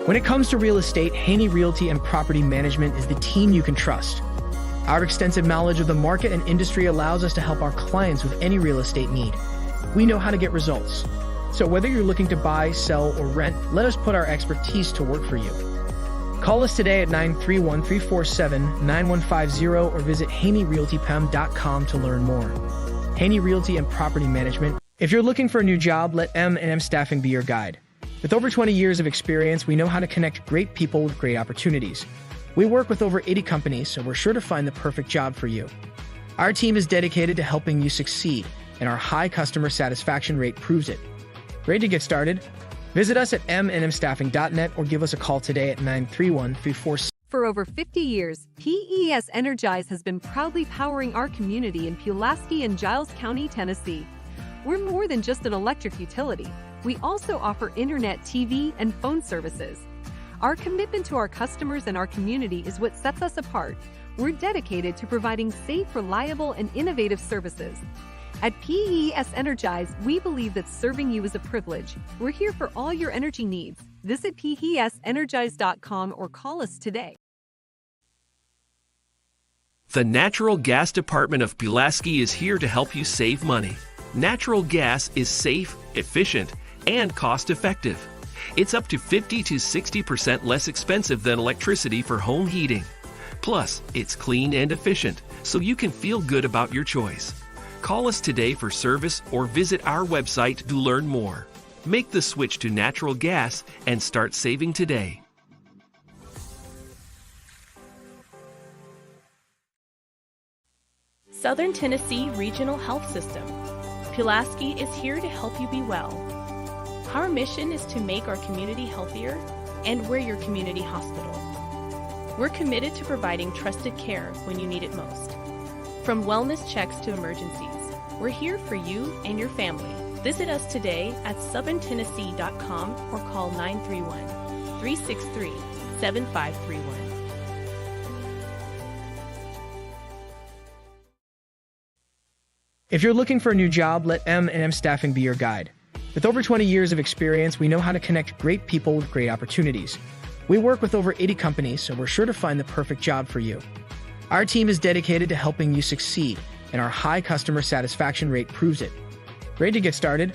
When it comes to real estate, Haney Realty and Property Management is the team you can trust. Our extensive knowledge of the market and industry allows us to help our clients with any real estate need. We know how to get results. So whether you're looking to buy, sell, or rent, let us put our expertise to work for you. Call us today at 931-347-9150 or visit haneyrealtypem.com to learn more. Haney Realty and Property Management. If you're looking for a new job, let M&M Staffing be your guide. With over 20 years of experience, we know how to connect great people with great opportunities. We work with over 80 companies, so we're sure to find the perfect job for you. Our team is dedicated to helping you succeed, and our high customer satisfaction rate proves it. Ready to get started? Visit us at mnmstaffing.net or give us a call today at 931-347. For over 50 years, PES Energize has been proudly powering our community in Pulaski and Giles County, Tennessee. We're more than just an electric utility. We also offer internet, TV, and phone services. Our commitment to our customers and our community is what sets us apart. We're dedicated to providing safe, reliable, and innovative services. At PES Energize, we believe that serving you is a privilege. We're here for all your energy needs. Visit PESenergize.com or call us today. The Natural Gas Department of Pulaski is here to help you save money. Natural gas is safe, efficient, and cost-effective. It's up to 50 to 60% less expensive than electricity for home heating. Plus, it's clean and efficient, so you can feel good about your choice. Call us today for service or visit our website to learn more. Make the switch to natural gas and start saving today. Southern Tennessee Regional Health System. Pulaski is here to help you be well. Our mission is to make our community healthier, and we're your community hospital. We're committed to providing trusted care when you need it most. From wellness checks to emergencies, we're here for you and your family. Visit us today at southerntennessee.com or call 931-363-7531. If you're looking for a new job, let M&M Staffing be your guide. With over 20 years of experience, we know how to connect great people with great opportunities. We work with over 80 companies, so we're sure to find the perfect job for you. Our team is dedicated to helping you succeed, and our high customer satisfaction rate proves it. Ready to get started?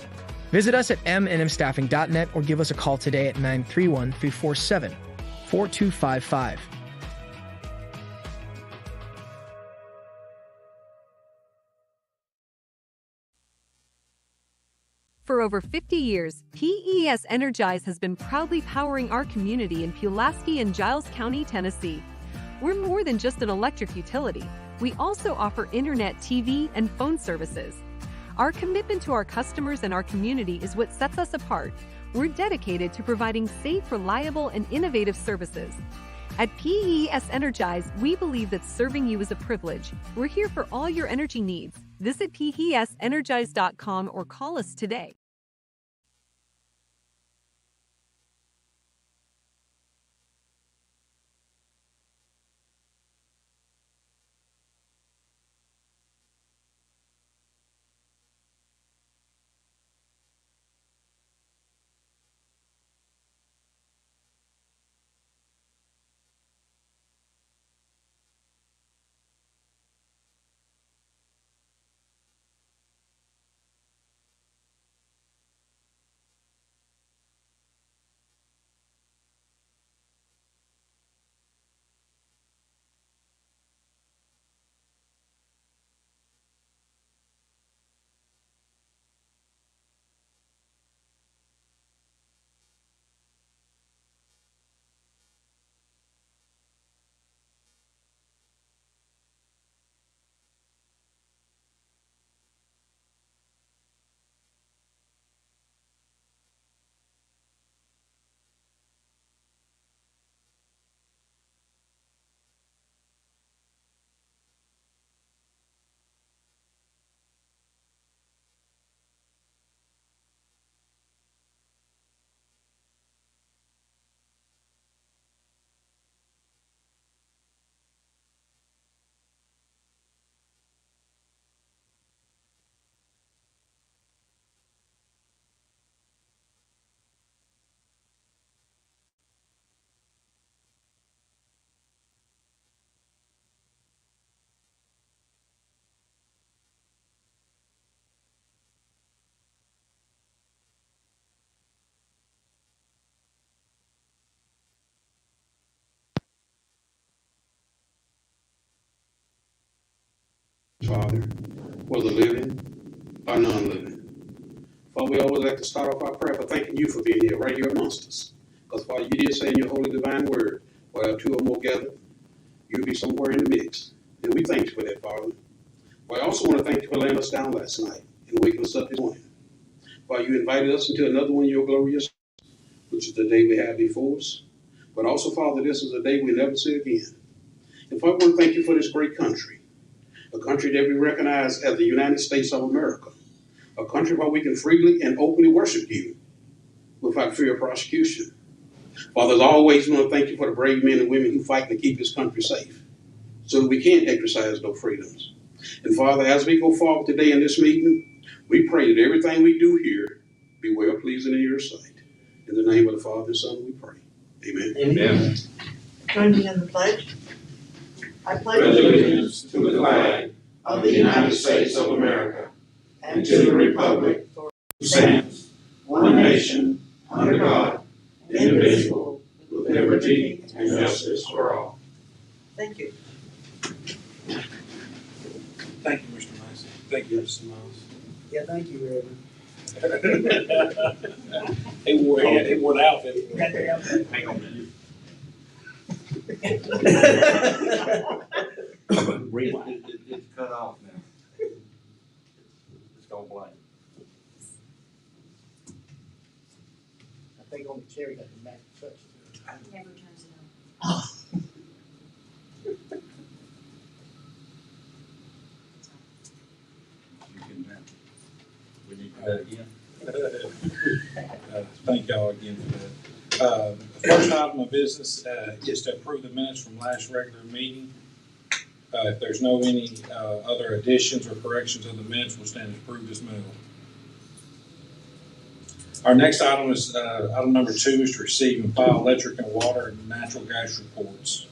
Visit us at mnmstaffing.net or give us a call today at 931-347-4255. For over 50 years, PES Energize has been proudly powering our community in Pulaski and Giles County, Tennessee. We're more than just an electric utility. We also offer internet, TV, and phone services. Our commitment to our customers and our community is what sets us apart. We're dedicated to providing safe, reliable, and innovative services. At PES Energize, we believe that serving you is a privilege. We're here for all your energy needs. Visit PESenergize.com or call us today. Father, whether living or non-living. Father, we always like to start off our prayer by thanking you for being here, right here amongst us. Because, Father, you did say in your holy divine word, where two or more gather, you'll be somewhere in the mix. And we thank you for that, Father. But I also want to thank you for laying us down last night and waking us up this morning. Father, you invited us into another one of your glorious, which is the day we have before us. But also, Father, this is a day we never see again. And Father, I want to thank you for this great country, a country that we recognize as the United States of America, a country where we can freely and openly worship you without fear of prosecution. Father, as always, we want to thank you for the brave men and women who fight to keep this country safe so that we can exercise those freedoms. And Father, as we go forward today in this meeting, we pray that everything we do here be well pleasing in your sight. In the name of the Father and Son, we pray. Amen. Amen. Join me in the pledge. I pledge allegiance to the flag of the United States of America and to the republic which stands one nation under God, indivisible, with liberty and justice for all. Thank you. Thank you, Mr. Massey. Thank you, Mr. Miles. Yeah, thank you, Reverend. He wore the outfit. Hang on. Rewind. It's cut off now. It's going blank. I think on the chair, you got the Mac touch. Never turns it on. We need to do that again. Thank y'all again for that. The first item of business is to approve the minutes from last regular meeting. If there's no any other additions or corrections of the minutes, we'll stand as approved as well. Our next item is item number 2 is to receive and file electric and water and natural gas reports.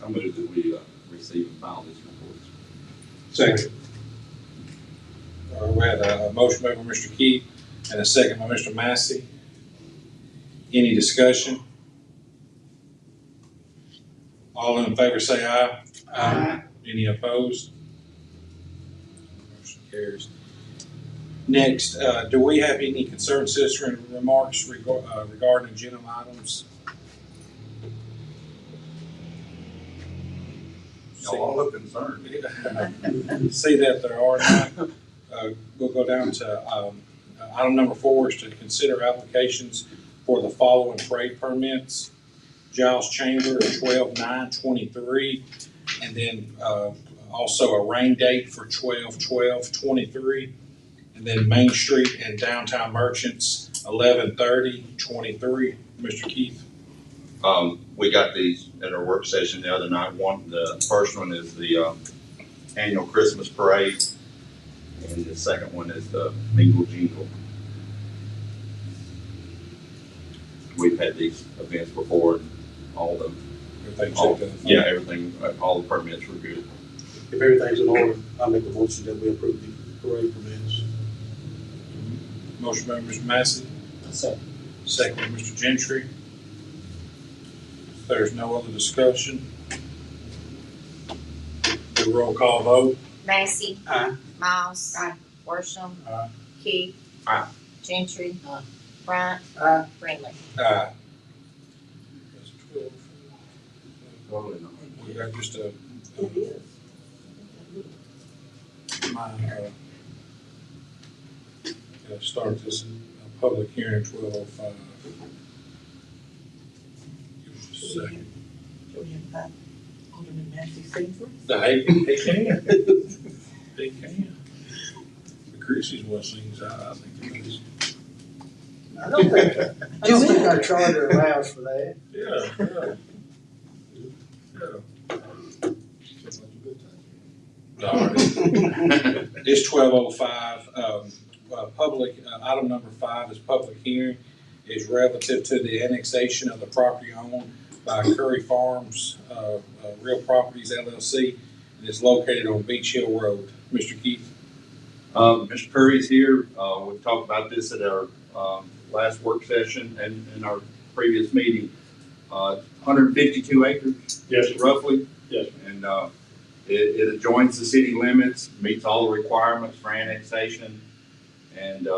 I move that we receive and file these reports. Second. We had a motion by Mr. Keith and a second by Mr. Massey. Any discussion? All in favor say aye. Aye. Any opposed? Motion carries. Next, do we have any concerned citizen remarks regarding agenda items? Y'all all look concerned. See that there are none. We'll go down to item number 4 is to consider applications for the following trade permits. Giles Chamber, 12/9/23, and then also a rain date for 12/12/23, and then Main Street and Downtown Merchants, 11/30/23. Mr. Keith. We got these at our work session the other night. The first one is the annual Christmas parade, and the second one is the Mingle Jingle. We've had these events before, and all the everything, all the permits were good. If everything's in order, I'll make a motion that we approve the parade permits. Motion by Mr. Massey. Second by Mr. Gentry. If there's no other discussion, do a roll call vote. Massey. Aye. Miles. Aye. Worsham. Aye. Keith. Aye. Gentry. Aye. Bryant. Aye. Brindley. Aye. Totally not. We got just It is. start this public hearing 12:05. Give us just a second. Do we have Alderman Massey sing for us? He can. He can. But Chrissy's what sings out, I think it is. I don't think our charter allows for that. Yeah. It's 12:05. Public item number 5 is public hearing is relative to the annexation of the property owned by Curry Farms Real Properties LLC, and it's located on Beach Hill Road. Mr. Keith. Mr. Curry's here. We talked about this at our last work session and in our previous meeting. 152 acres. Yes, sir. Roughly. Yes. And It adjoins the city limits, meets all the requirements for annexation, and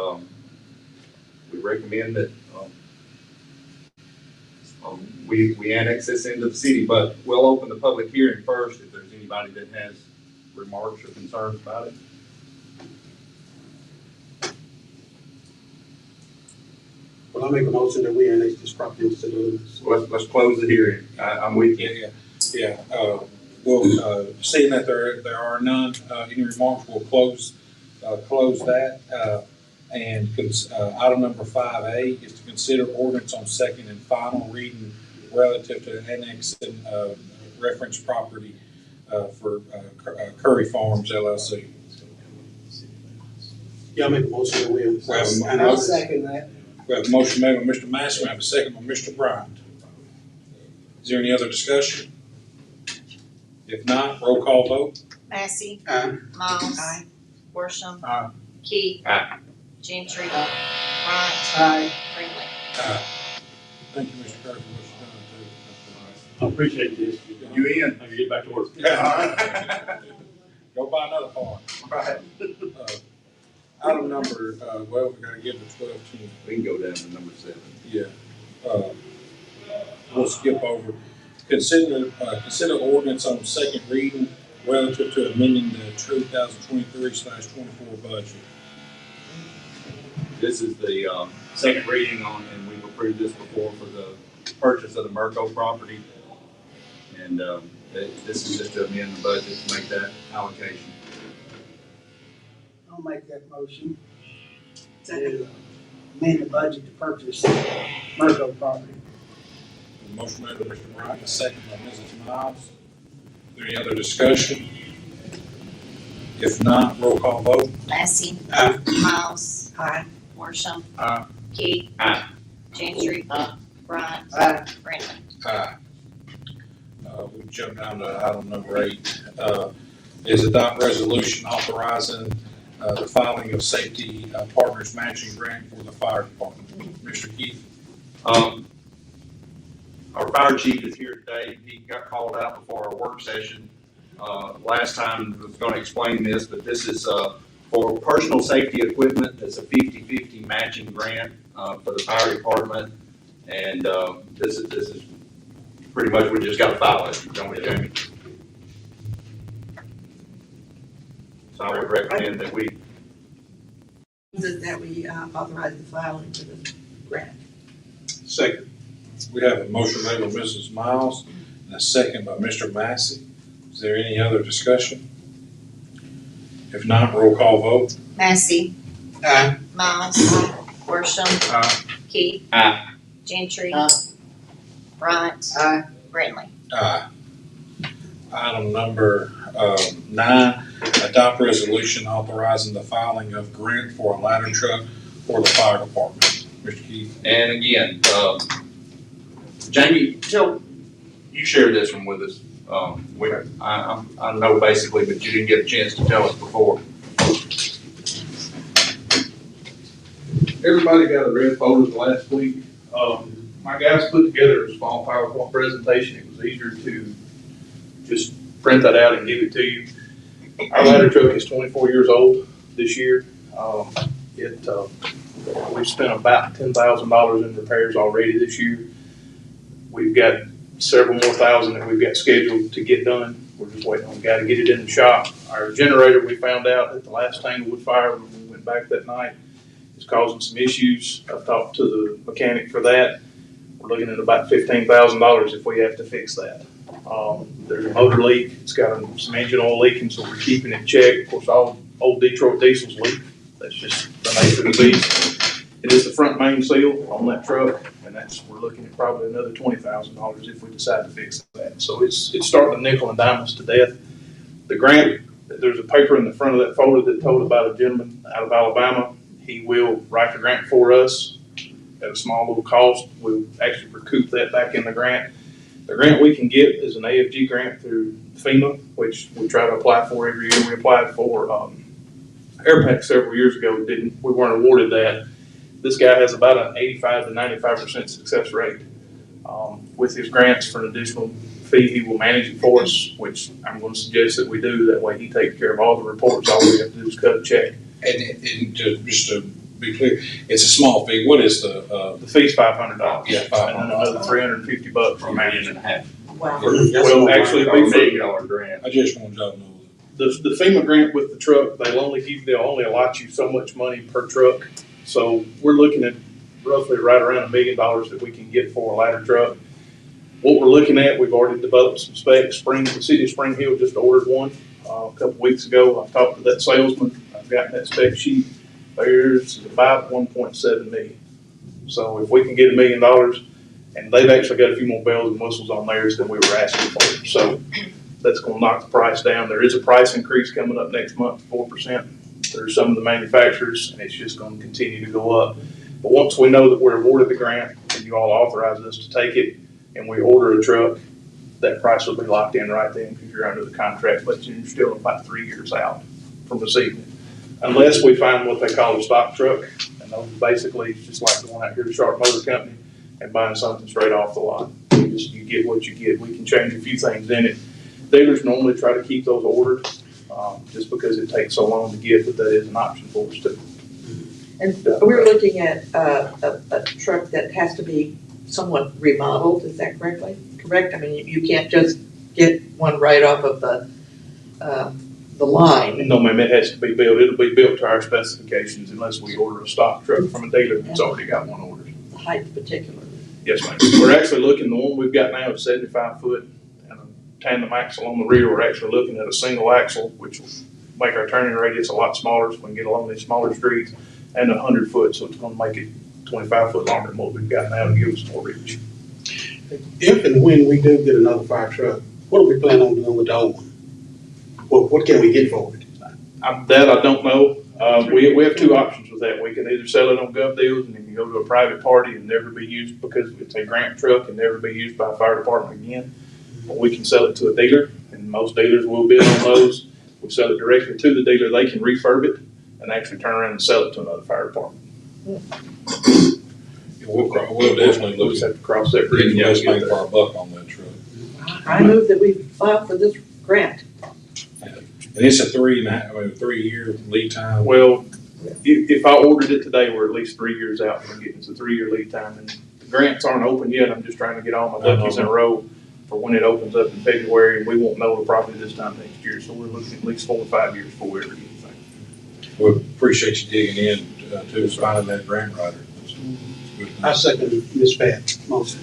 we recommend that we annex this into the city, but we'll open the public hearing first if there's anybody that has remarks or concerns about it. Well, I make a motion that we annex this property into city limits. Let's close the hearing. I'm with you. Yeah. Well, seeing that there are none, any remarks, we'll close that. Item number 5A is to consider ordinance on second and final reading relative to annexing reference property for Curry Farms LLC. Yeah, I make a motion that we annex. And I'll second that. We have a motion made by Mr. Massey, we have a second by Mr. Bryant. Is there any other discussion? If not, roll call vote. Massey. Aye. Miles. Aye. Worsham. Aye. Key. Aye. Gentry. Bryant. Aye. Brindley. Thank you, Mr. Kirk, for what you've done I appreciate this. You in? I can get back to work. too. Go buy another farm. Right. Item number, well, we gotta give the 12-10. We can go down to number 7. Yeah. We'll skip over. Consider ordinance on second reading relative to amending the 2023/24 budget. This is the second reading on, and we've approved this before for the purchase of the Merco property. And this is just to amend the budget to make that allocation. I'll make that motion. To amend the budget to purchase Merco property. Motion made by Mr. Bryant, second by Mrs. Miles. Is there any other discussion? If not, roll call vote. Massey. Aye. Miles. Aye. Worsham. Aye. Key. Aye. Gentry. Bryant. Aye. Brindley. Aye. We jump down to item number 8. Is adopt resolution authorizing the filing of safety partners matching grant for the fire department. Mr. Keith. Our fire chief is here today. He got called out before our work session. Last time I was going to explain this, but this is for personal safety equipment. It's a 50-50 matching grant for the fire department. And this is pretty much, we just got to file it, don't we, Jamie? So I would recommend that we authorize the filing for the grant. Second. We have a motion made by Mrs. Miles and a second by Mr. Massey. Is there any other discussion? If not, roll call vote. Massey. Aye. Miles. Worsham. Aye. Key. Aye. Gentry. Aye. Bryant. Aye. Brindley. Aye. Item number 9, adopt resolution authorizing the filing of grant for a ladder truck for the fire department. Mr. Keith. And again, Jamie, you shared this one with us. I know basically, but you didn't get a chance to tell us before. Everybody got a red folder last week. My guys put together a small PowerPoint presentation. It was easier to just print that out and give it to you. Our ladder truck is 24 years old this year. We've spent about $10,000 in repairs already this year. We've got several more thousand that we've got scheduled to get done. We're just waiting on the guy to get it in the shop. Our generator, we found out at the last Tanglewood fire when we went back that night, is causing some issues. I've talked to the mechanic for that. We're looking at about $15,000 if we have to fix that. There's a motor leak. It's got some engine oil leaking, so we're keeping it checked. Of course, all old Detroit diesels leak. That's just the nature of the beast. It is the front main seal on that truck, and we're looking at probably another $20,000 if we decide to fix that. So it's starting to nickel and dime us to death. The grant, there's a paper in the front of that folder that told about a gentleman out of Alabama. He will write the grant for us at a small little cost. We'll actually recoup that back in the grant. The grant we can get is an AFG grant through FEMA, which we try to apply for every year. We applied for AirPack several years ago. We weren't awarded that. This guy has about an 85 to 95% success rate. With his grants for an additional fee, he will manage it for us, which I'm going to suggest that we do. That way he takes care of all the reports. All we have to do is cut a check. And just to be clear, it's a small fee. What is the fee's $500. Yeah, $500. And then another $350 for managing. Wow. Well, actually, it'd be $1 million grant. I just want y'all to know the FEMA grant with the truck, they'll only allot you so much money per truck. So we're looking at roughly right around $1 million that we can get for a ladder truck. What we're looking at, we've already developed some specs. The city of Spring Hill just ordered one a couple weeks ago. I talked to that salesman. I've gotten that spec sheet. There's about 1.7 million. So if we can get $1 million, and they've actually got a few more bells and whistles on theirs than we were asking for. So that's going to knock the price down. There is a price increase coming up next month, 4%. There's some of the manufacturers, and it's just going to continue to go up. But once we know that we're awarded the grant and you all authorize us to take it, and we order a truck, that price will be locked in right then because you're under the contract, but you're still about 3 years out from receiving it. Unless we find what they call a stock truck, and those basically it's just like going out here to Sharp Motor Company and buying something straight off the lot. You get what you get. We can change a few things in it. Dealers normally try to keep those ordered just because it takes so long to get, but that is an option for us too. And we're looking at a truck that has to be somewhat remodeled, is that correct? I mean, you can't just get one right off of the line. No, ma'am, it has to be built. It'll be built to our specifications unless we order a stock truck from a dealer that's already got one ordered. The height particularly. Yes, ma'am. We're actually looking, the one we've got now is 75 foot and a tandem axle on the rear. We're actually looking at a single axle, which will make our turning radius a lot smaller so we can get along these smaller streets, and 100 foot, so it's going to make it 25 foot longer than what we've got now to give us more reach. If and when we do get another fire truck, what do we plan on doing with the old one? What can we get for it? That I don't know. We have two options with that. We can either sell it on gov deals and it can go to a private party and never be used because it's a grant truck and never be used by a fire department again. Or we can sell it to a dealer, and most dealers will bid on those. We sell it directly to the dealer. They can refurb it and actually turn around and sell it to another fire department. We'll definitely We'll look just at have to cross that bridge. getting the best bang for our buck on that truck. I move that we file for this grant. And it's a 3-year lead time. Well, if I ordered it today, we're at least 3 years out from getting. It's a 3-year lead time, and the grants aren't open yet. I'm just trying to get all my duckies in a row for when it opens up in February, and we won't know the property this time next year. So we're looking at least 4 or 5 years before we ever get anything. We appreciate you digging in to finding that grant writer. I second Ms. Pat's motion.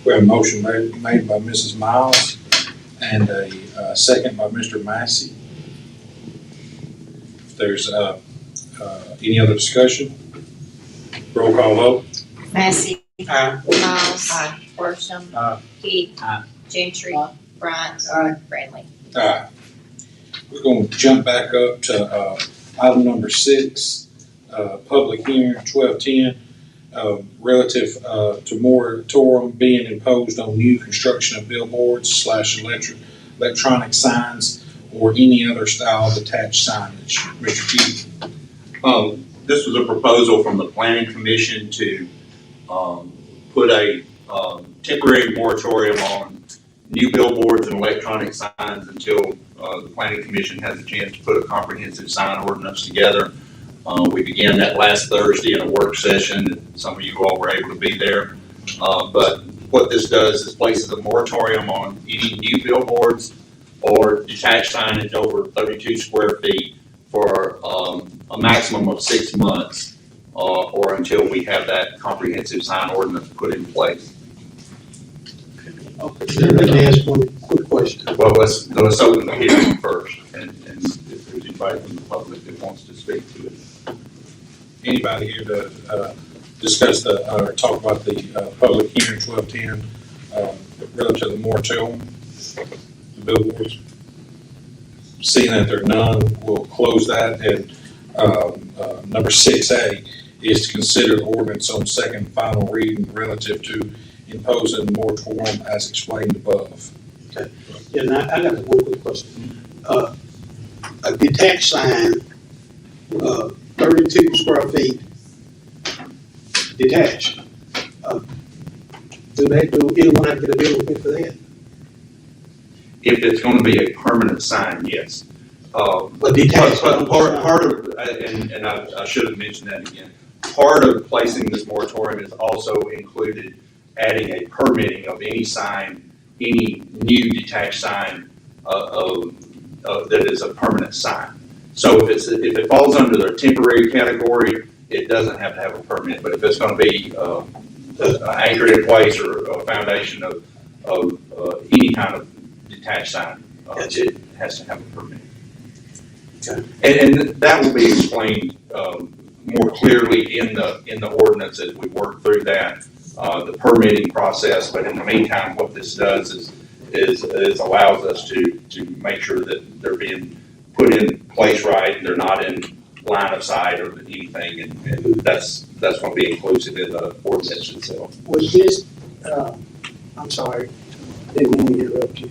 We have a motion made by Mrs. Miles and a second by Mr. Massey. If there's any other discussion, roll call vote. Massey. Aye. Miles. Aye. Worsham. Aye. Keith. Aye. Gentry. Bryant. Aye. Brantley. Aye. We're going to jump back up to item number 6, public hearing 1210. Relative to moratorium being imposed on new construction of billboards / electronic signs or any other style of attached signage. Mr. Keith. This was a proposal from the Planning Commission to put a temporary moratorium on new billboards and electronic signs until the Planning Commission has a chance to put a comprehensive sign ordinance together. We began that last Thursday in a work session. Some of you all were able to be there. But what this does is places a moratorium on any new billboards or detached signage over 32 square feet for a maximum of 6 months or until we have that comprehensive sign ordinance put in place. Okay, let me ask one quick question. Well, let's open the hearing first, and if there's anybody from the public that wants to speak to it. Anybody here to discuss or talk about the public hearing 1210 relative to the moratorium, the billboards? Seeing that there are none, we'll close that. And number 6A is to consider the ordinance on second and final reading relative to imposing the moratorium as explained above. Okay. Yeah, now I got one quick question. A detached sign, 32 square feet, detached. do anyone have to get a bill for that? If it's gonna be a permanent sign, yes. But detached. Part of, and I should have mentioned that again, part of placing this moratorium is also included adding a permitting of any sign, any new detached sign that is a permanent sign. So if it falls under the temporary category, it doesn't have to have a permit. But if it's going to be anchored in place or a foundation of any kind of detached sign, it has to have a permit. Okay. And that will be explained more clearly in the ordinance as we work through that, the permitting process. But in the meantime, what this does is allows us to make sure that they're being put in place right, and they're not in line of sight or anything, and that's going to be inclusive in the ordinance itself. Was this, I'm sorry, didn't mean to interrupt you.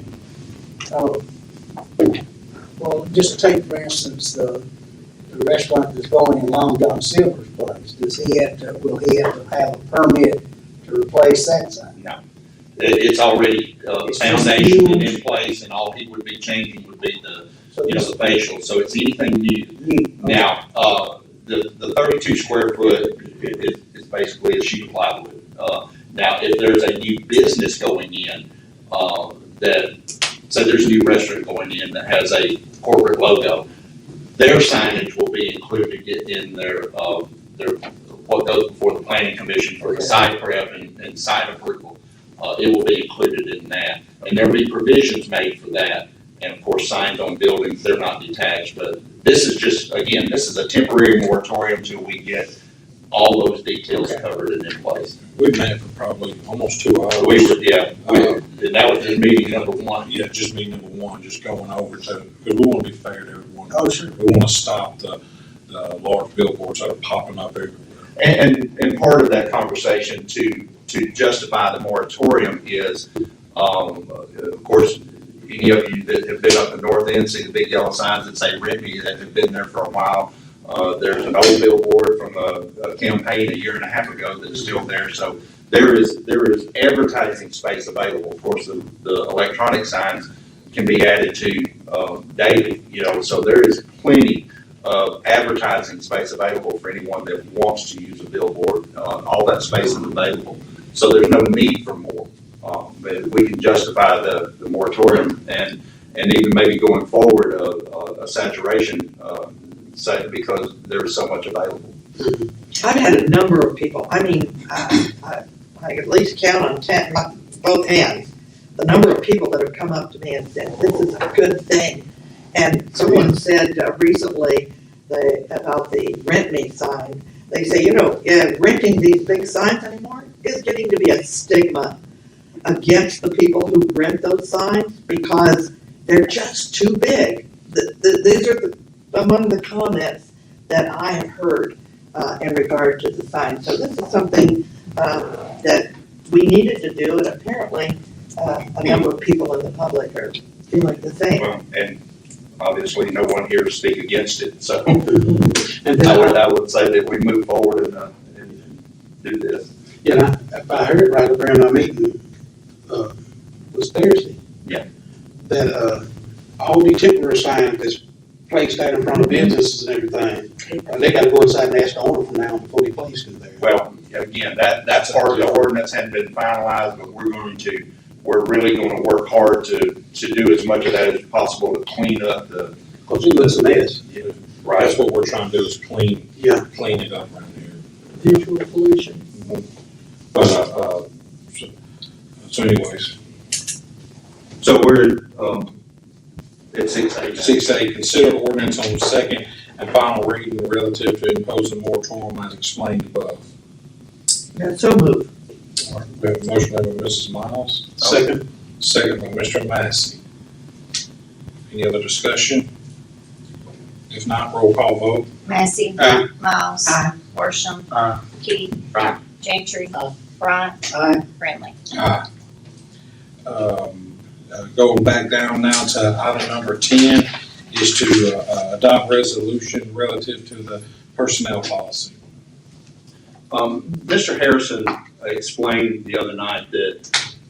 Well, just take for instance, the restaurant that's going in Long John Silver's place, will he have to have a permit to replace that sign? No. It's already foundation and in place, and all he would be changing would be the facial. So it's anything new. Okay. Now, the 32 square foot is basically a sheet of plywood. Now, if there's a new business going in, so there's a new restaurant going in that has a corporate logo, their signage will be included in their what goes before the planning commission for the site prep and site approval. It will be included in that, and there'll be provisions made for that. And of course, signs on buildings, they're not detached, but this is just, again, this is a temporary moratorium until we get all those details covered and in place. We've met for probably almost 2 hours. And that was just meeting number one. Yeah, just meeting number one, just going over to, because we want to be fair to everyone. Oh, sure. We want to stop the large billboards that are popping up everywhere. And part of that conversation to justify the moratorium is, of course, any of you that have been up the north end see the big yellow signs that say "Rent Me" that have been there for a while. There's an old billboard from a campaign a year and a half ago that is still there. So there is advertising space available. Of course, the electronic signs can be added to daily. So there is plenty of advertising space available for anyone that wants to use a billboard. All that space is available. So there's no need for more. We can justify the moratorium and even maybe going forward a saturation site because there's so much available. I've had a number of people, I can at least count on both hands, the number of people that have come up to me and said, this is a good thing. And someone said recently about the Rent Me sign, they say, renting these big signs anymore is getting to be a stigma against the people who rent those signs because they're just too big. These are among the comments that I have heard in regard to the sign. So this is something that we needed to do, and apparently a number of people in the public are feeling the same. Well, and obviously no one here to speak against it, so And I would say that we move forward and do this. Yeah, if I heard it right up there in our meeting, was Thursday. Yeah. That all the temporary signs that's placed out in front of businesses and everything, they gotta go inside and ask the owner from now before they place them there. Well, again, that's part of the ordinance hadn't been finalized, but we're really going to work hard to do as much of that as possible to clean up the. Cause it looks a mess. Right. That's what we're trying to do is clean it up around here. Visual pollution. But, so anyways. So we're, at 6A. 6A, consider ordinance on second and final reading relative to imposing moratorium as explained above. Yeah, so moved. All right, we have a motion by Mrs. Miles. Second. Second by Mr. Massey. Any other discussion? If not, roll call vote. Massey. Aye. Miles. Aye. Worsham. Aye. Keith. Aye. Gentry. Bryant. Aye. Brentley. Aye. Going back down now to item number 10 is to adopt resolution relative to the personnel policy. Mr. Harrison explained the other night that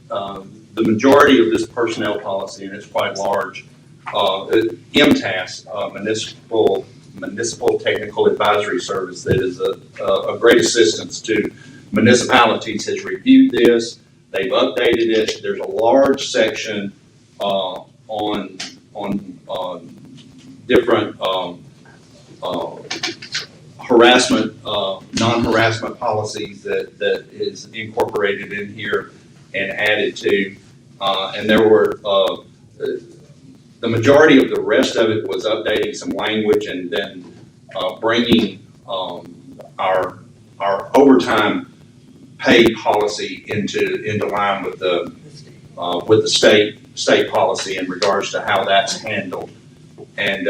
the majority of this personnel policy, and it's quite large, MTAS, Municipal Technical Advisory Service, that is a great assistance to municipalities, has reviewed this. They've updated it. There's a large section on different harassment, non-harassment policies that is incorporated in here and added to. And there were the majority of the rest of it was updating some language and then bringing our overtime pay policy into line with the state policy in regards to how that's handled. And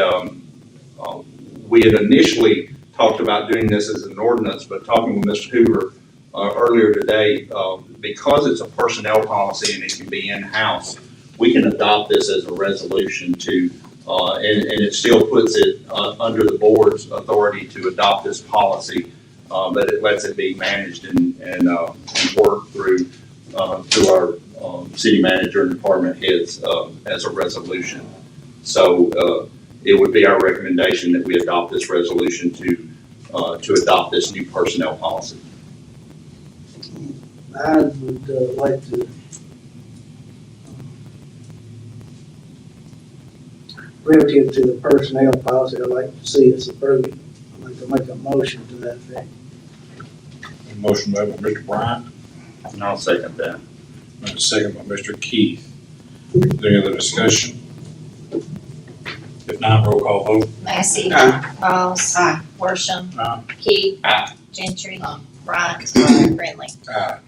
we had initially talked about doing this as an ordinance, but talking with Mr. Hoover earlier today, because it's a personnel policy and it can be in-house, we can adopt this as a resolution to, and it still puts it under the board's authority to adopt this policy, but it lets it be managed and work through our city manager and department heads as a resolution. So it would be our recommendation that we adopt this resolution to adopt this new personnel policy. I would like to relative to the personnel policy, I'd like to see us approve it. I'd like to make a motion to that effect. A motion by Mr. Bryant, And I'll second that. and a second by Mr. Keith. Is there any other discussion? If not, roll call vote. Massey. Aye. Rawls. Aye. Worsham. Aye. Key. Aye. Gentry. Bryant. Friendly. Aye.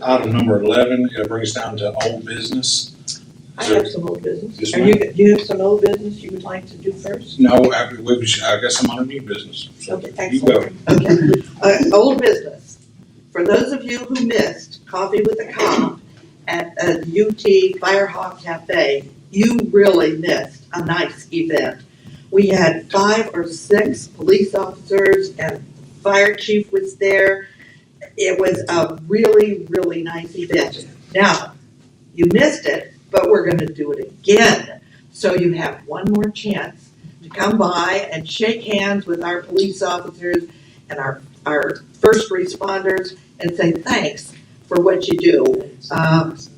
Item number 11, it brings us down to old business. I have some old business. Yes, Are ma'am. do you have some old business you would like to do first? No, I guess I'm on a new business. So Okay, you go. excellent. Okay, old business. For those of you who missed Coffee with a Cop at UT Firehawk Cafe, you really missed a nice event. We had 5 or 6 police officers and fire chief was there. It was a really, really nice event. Now, you missed it, but we're gonna do it again. So you have one more chance to come by and shake hands with our police officers and our first responders and say thanks for what you do.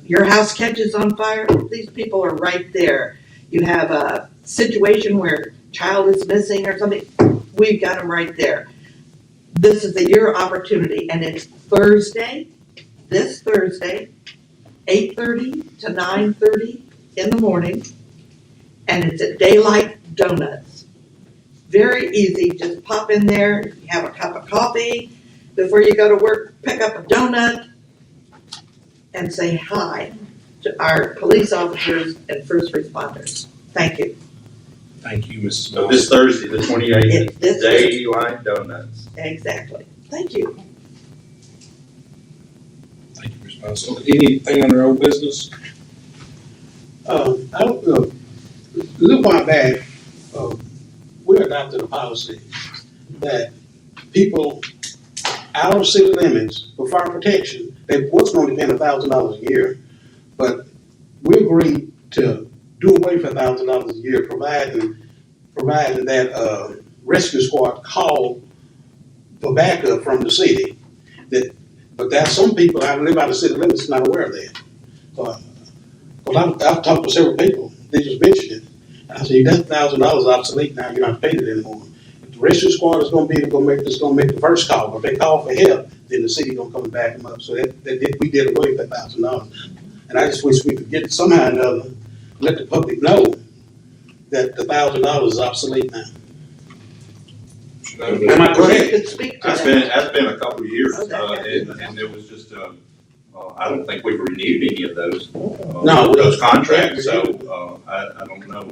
Your house catches on fire, these people are right there. You have a situation where a child is missing or something, we've got them right there. This is your opportunity, and it's Thursday, this Thursday, 8:30 to 9:30 in the morning, and it's at Daylight Donuts. Very easy, just pop in there, have a cup of coffee, before you go to work, pick up a donut, and say hi to our police officers and first responders. Thank you. Thank you, Mrs. So Bell. this Thursday, the 28th, This- Daylight Donuts. Exactly. Thank you. Thank you, Ms. Bell. So anything under old business? I don't know, a little while back, we adopted a policy that people out of city limits for fire protection, they was only paying $1,000 a year, but we agreed to do away with $1,000 a year, providing that rescue squad call for backup from the city. But there's some people that live out of city limits not aware of that. I've talked to several people, they just mentioned it. I said, that $1,000 obsolete now, you're not paying it anymore. If the rescue squad is gonna make the first call, but if they call for help, then the city gonna come and back them up. So we did away with that $1,000. And I just wish we could get somehow or another, let the public know that the $1,000 is obsolete now. Am I You correct? could speak to That's that. been a couple of years, Oh, that- and there was just, I don't think we've renewed any of those. No. Those contracts, so, I don't know.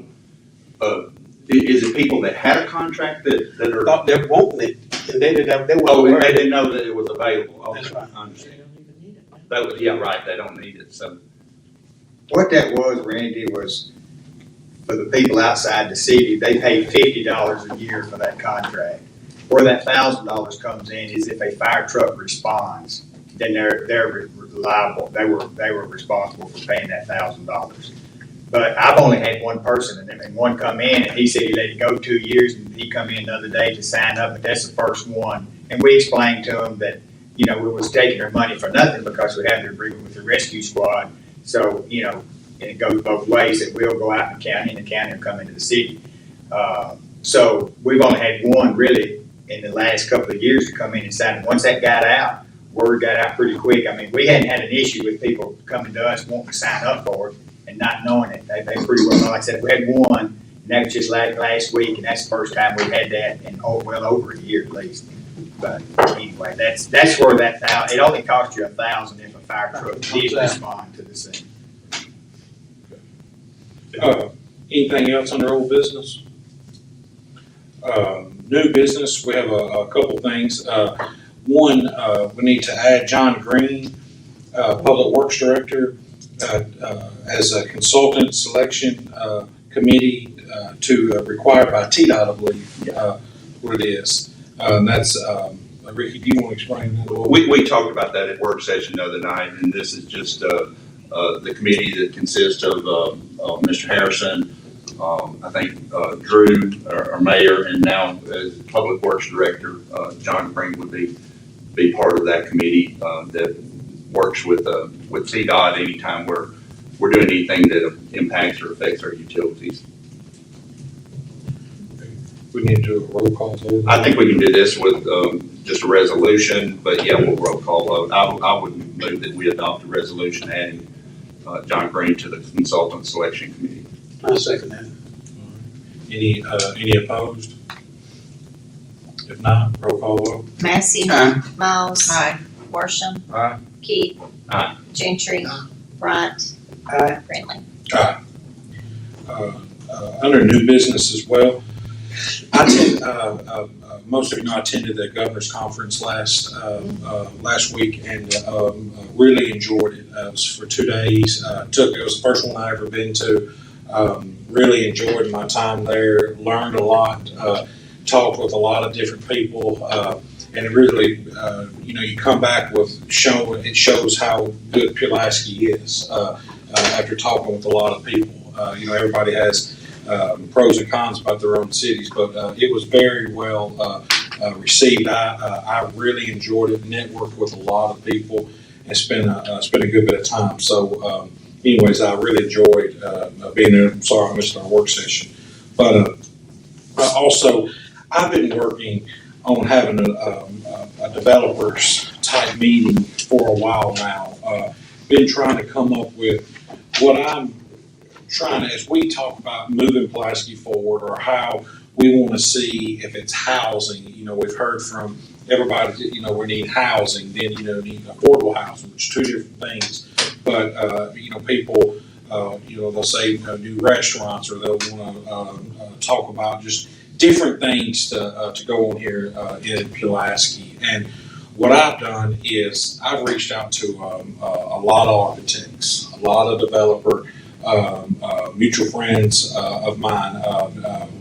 Is it people that had a contract that are? Thought they wanted it, and they weren't Oh, aware. they didn't know that it was available. Okay, That's right. I understand. That was, yeah, right, they don't need it, so. What that was, Randy, was for the people outside the city, they pay $50 a year for that contract. Where that $1,000 comes in is if a fire truck responds, then they're liable. They were responsible for paying that $1,000. But I've only had one person, and one come in, and he said he let it go 2 years, and he come in the other day to sign up, but that's the first one. And we explained to him that, we was taking their money for nothing because we had the agreement with the rescue squad. So, and it goes both ways, that we'll go out in the county, and the county will come into the city. So we've only had one really in the last couple of years to come in and sign it. Once that got out, word got out pretty quick. I mean, we hadn't had an issue with people coming to us wanting to sign up for it and not knowing it. They pretty well, like I said, we had one, and that was just last week, and that's the first time we've had that in well over a year at least. But anyway, that's where that $1,000. It only costs you $1,000 if a fire truck did respond to the scene. Anything else under old business? New business, we have a couple things. One, we need to add John Green, Public Works Director, as a consultant selection committee to required by TDOT, I believe, what it is. That's, Ricky, do you want to explain that a little? We talked about that at work session the other night, and this is just the committee that consists of Mr. Harrison, I think Drew, our mayor, and now as Public Works Director, John Green would be part of that committee that works with CDOT anytime we're doing anything that impacts or affects our utilities. We need to do a roll call vote. I think we can do this with just a resolution, but yeah, we'll roll call vote. I would move that we adopt a resolution adding John Green to the consultant selection committee. I'll second that. Any opposed? If not, roll call vote. Massey. Aye. Miles. Aye. Worsham. Aye. Keith. Aye. Gentry. Bryant. Aye. Friendly. Aye. Under new business as well, most of you know I attended the governor's conference last week and really enjoyed it. It was for 2 days. It was the first one I ever been to. Really enjoyed my time there. Learned a lot. Talked with a lot of different people, and it really, you come back with it shows how good Pulaski is after talking with a lot of people. Everybody has pros and cons about their own cities, but it was very well received. I really enjoyed it, networked with a lot of people, and spent a good bit of time. So, anyways, I really enjoyed being there. I'm sorry I missed our work session, but also I've been working on having a developers type meeting for a while now. Been trying to come up with what I'm trying to, as we talk about moving Pulaski forward, or how we want to see if it's housing. We've heard from everybody that, we need housing, then, need affordable housing, which are two different things. But, people, they'll say new restaurants, or they'll want to talk about just different things to go on here in Pulaski. And what I've done is I've reached out to a lot of architects, a lot of developer mutual friends of mine,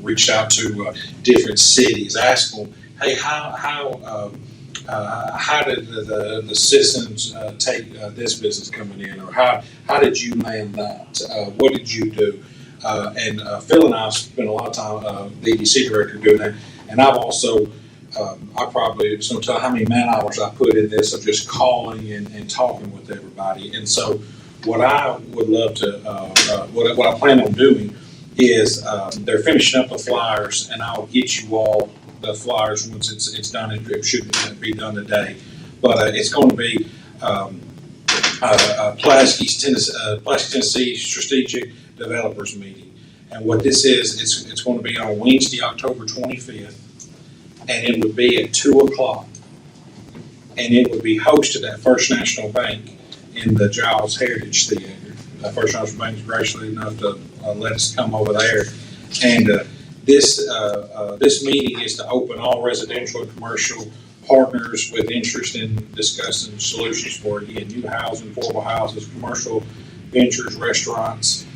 reached out to different cities, asked them, hey, how did the citizens take this business coming in, or how did you land that? What did you do? And Phil and I spent a lot of time, the EDC director, doing that. And I've also, I probably was going to tell how many man hours I put in this of just calling and talking with everybody. And so what I would love to, what I plan on doing is they're finishing up the flyers, and I'll get you all the flyers once it's done. It shouldn't be done today, but it's going to be Pulaski, Tennessee Strategic Developers Meeting. And what this is, it's going to be on Wednesday, October 25th, and it would be at 2:00, and it would be hosted at First National Bank in the Giles Heritage Theater. First National Bank is graciously enough to let us come over there. And this meeting is to open all residential and commercial partners with interest in discussing solutions for, again, new housing, affordable houses, commercial ventures, restaurants.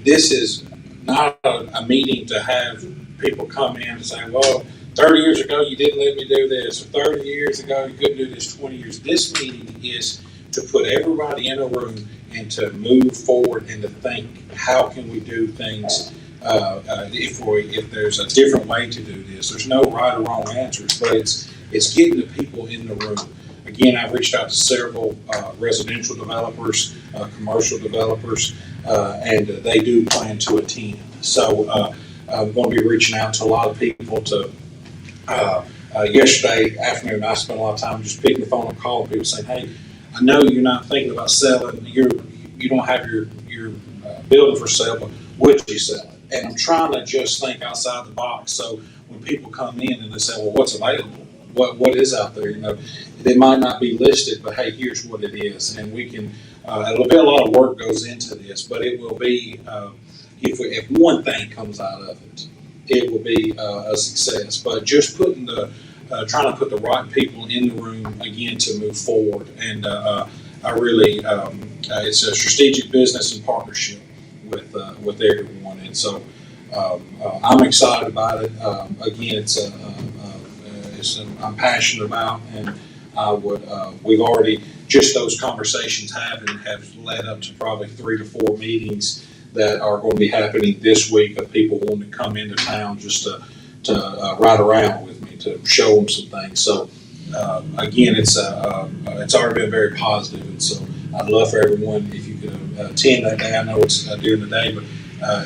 This is not a meeting to have people come in and say, well, 30 years ago, you didn't let me do this, or 30 years ago, you couldn't do this, 20 years. This meeting is to put everybody in a room and to move forward and to think, how can we do things if there's a different way to do this. There's no right or wrong answers, but it's getting the people in the room. Again, I've reached out to several residential developers, commercial developers, and they do plan to attend. So I'm going to be reaching out to a lot of people to yesterday afternoon, I spent a lot of time just picking the phone and calling people saying, hey, I know you're not thinking about selling, you don't have your building for sale, but would you sell it? And I'm trying to just think outside the box. So when people come in and they say, well, what's available? What is out there? They might not be listed, but hey, here's what it is. And we can, it'll be a lot of work goes into this, but it will be, if one thing comes out of it, it will be a success. But just putting trying to put the right people in the room again to move forward. And I really, it's a strategic business and partnership with everyone. And so I'm excited about it. Again, I'm passionate about, and I would, we've already, just those conversations have led up to probably 3 to 4 meetings that are going to be happening this week of people wanting to come into town just to ride around with me, to show them some things. So again, it's already been very positive, and so I'd love for everyone, if you could attend that day. I know it's during the day, but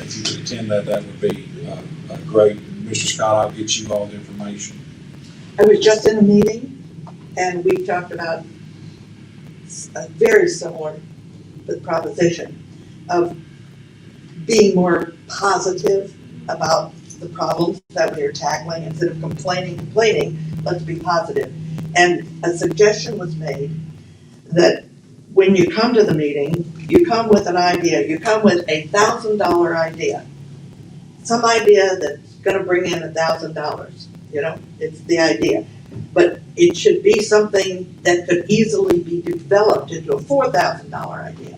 if you could attend that would be great. Mr. Scott, I'll get you all the information. I was just in a meeting, and we talked about a very similar proposition of being more positive about the problems that we are tackling. Instead of complaining, let's be positive. And a suggestion was made that when you come to the meeting, you come with an idea, you come with $1,000 idea. Some idea that's gonna bring in $1,000, it's the idea. But it should be something that could easily be developed into a $4,000 idea.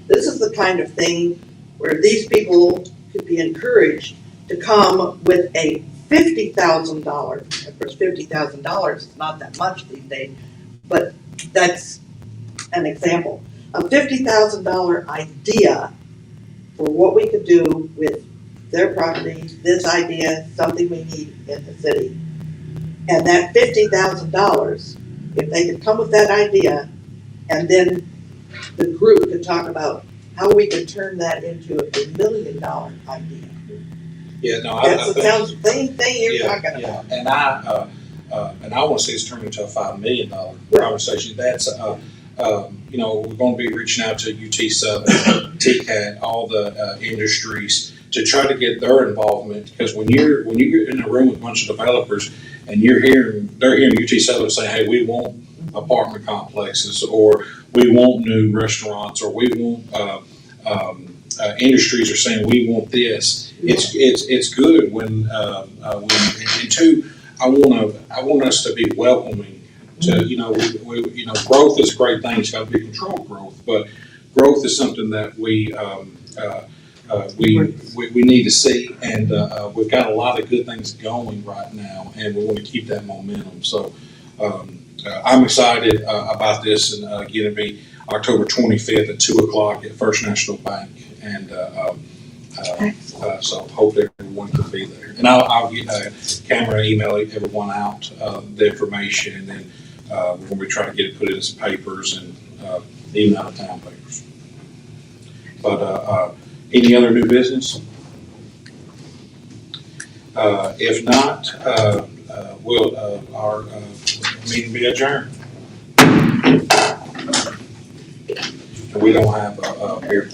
This is the kind of thing where these people could be encouraged to come with a $50,000. Of course, $50,000 is not that much these days, but that's an example. A $50,000 idea for what we could do with their property, this idea, something we need in the city. And that $50,000, if they could come with that idea, and then the group could talk about how we could turn that into a $1 million idea. Yeah, no, That's the same thing you're talking about. Yeah, and I want to see us turn into a $5 million conversation. That's we're going to be reaching out to UT Southern, TCAT, all the industries to try to get their involvement, because when you're in a room with a bunch of developers and they're hearing UT Southern say, hey, we want apartment complexes, or we want new restaurants, or we want industries are saying we want this. It's good when and two, I want us to be welcoming to growth is a great thing. It's got to be controlled growth, but growth is something that we need to see, and we've got a lot of good things going right now, and we want to keep that momentum. So I'm excited about this, and again, it'll be October 25th at 2:00 at First National Bank, and so hopefully everyone can be there. And I'll get a camera and email everyone out the information, and then we're going to be trying to get it put in some papers and even out of town papers. But any other new business? If not, will our meeting be adjourned? We don't have a beer.